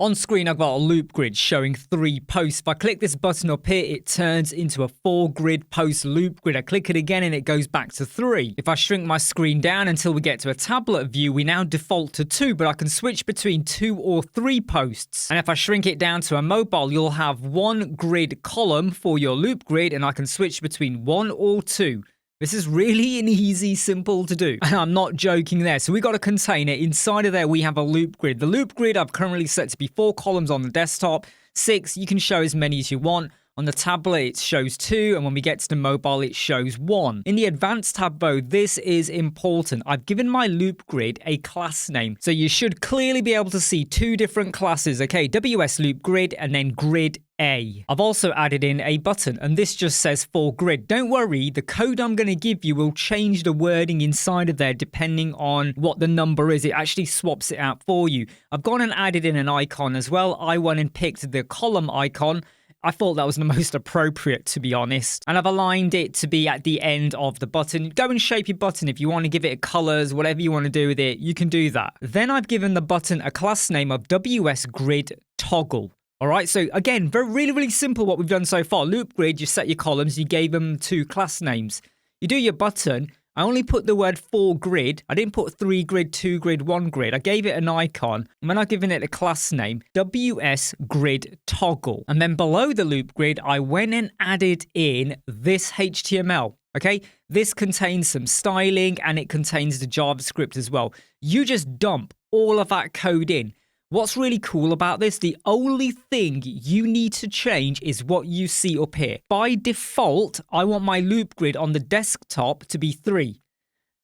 On screen, I've got a loop grid showing 3 posts. If I click this button up here, it turns into a 4-grid post loop grid. I click it again and it goes back to 3. If I shrink my screen down until we get to a tablet view, we now default to 2, but I can switch between 2 or 3 posts. And if I shrink it down to a mobile, you'll have 1 grid column for your loop grid, and I can switch between 1 or 2. This is really an easy, simple to do. And I'm not joking there. So we got a container. Inside of there, we have a loop grid. The loop grid I've currently set to be 4 columns on the desktop. 6, you can show as many as you want. On the tablet, it shows 2, and when we get to the mobile, it shows 1. In the advanced tab, though, this is important. I've given my loop grid a class name. So you should clearly be able to see 2 different classes. Okay, WS loop grid and then grid A. I've also added in a button, and this just says for grid. Don't worry, the code I'm going to give you will change the wording inside of there depending on what the number is. It actually swaps it out for you. I've gone and added in an icon as well. I went and picked the column icon. I thought that was the most appropriate, to be honest. And I've aligned it to be at the end of the button. Go and shape your button. If you want to give it colors, whatever you want to do with it, you can do that. Then I've given the button a class name of WS Grid Toggle. All right, so again, really simple what we've done so far. Loop grid, you set your columns, you gave them 2 class names. You do your button. I only put the word 4 grid. I didn't put 3 grid, 2 grid, 1 grid. I gave it an icon. And when I've given it a class name, WS Grid Toggle. And then below the loop grid, I went and added in this HTML. Okay, this contains some styling and it contains the JavaScript as well. You just dump all of that code in. What's really cool about this, the only thing you need to change is what you see up here. By default, I want my loop grid on the desktop to be 3.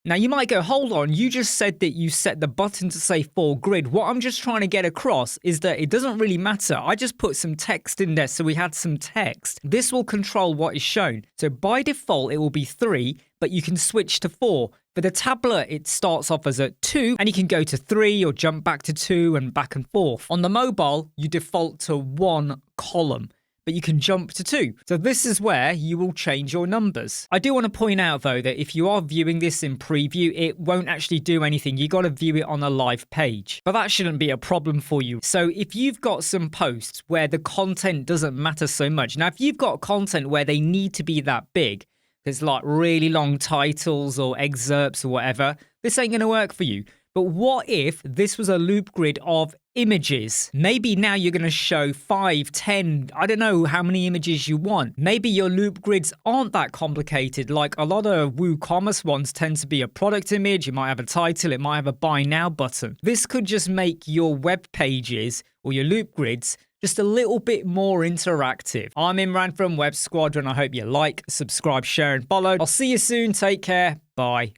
Now you might go, hold on, you just said that you set the button to say 4 grid. What I'm just trying to get across is that it doesn't really matter. I just put some text in there, so we had some text. This will control what is shown. So by default, it will be 3, but you can switch to 4. For the tablet, it starts off as a 2, and you can go to 3 or jump back to 2 and back and forth. On the mobile, you default to 1 column, but you can jump to 2. So this is where you will change your numbers. I do want to point out, though, that if you are viewing this in preview, it won't actually do anything. You got to view it on a live page. But that shouldn't be a problem for you. So if you've got some posts where the content doesn't matter so much, now if you've got content where they need to be that big, there's like really long titles or excerpts or whatever, this ain't going to work for you. But what if this was a loop grid of images? Maybe now you're going to show 5, 10, I don't know how many images you want. Maybe your loop grids aren't that complicated. Like a lot of WooCommerce ones tend to be a product image. You might have a title. It might have a buy now button. This could just make your web pages or your loop grids just a little bit more interactive. I'm Imran from Web Squadron. I hope you like, subscribe, share, and follow. I'll see you soon. Take care. Bye.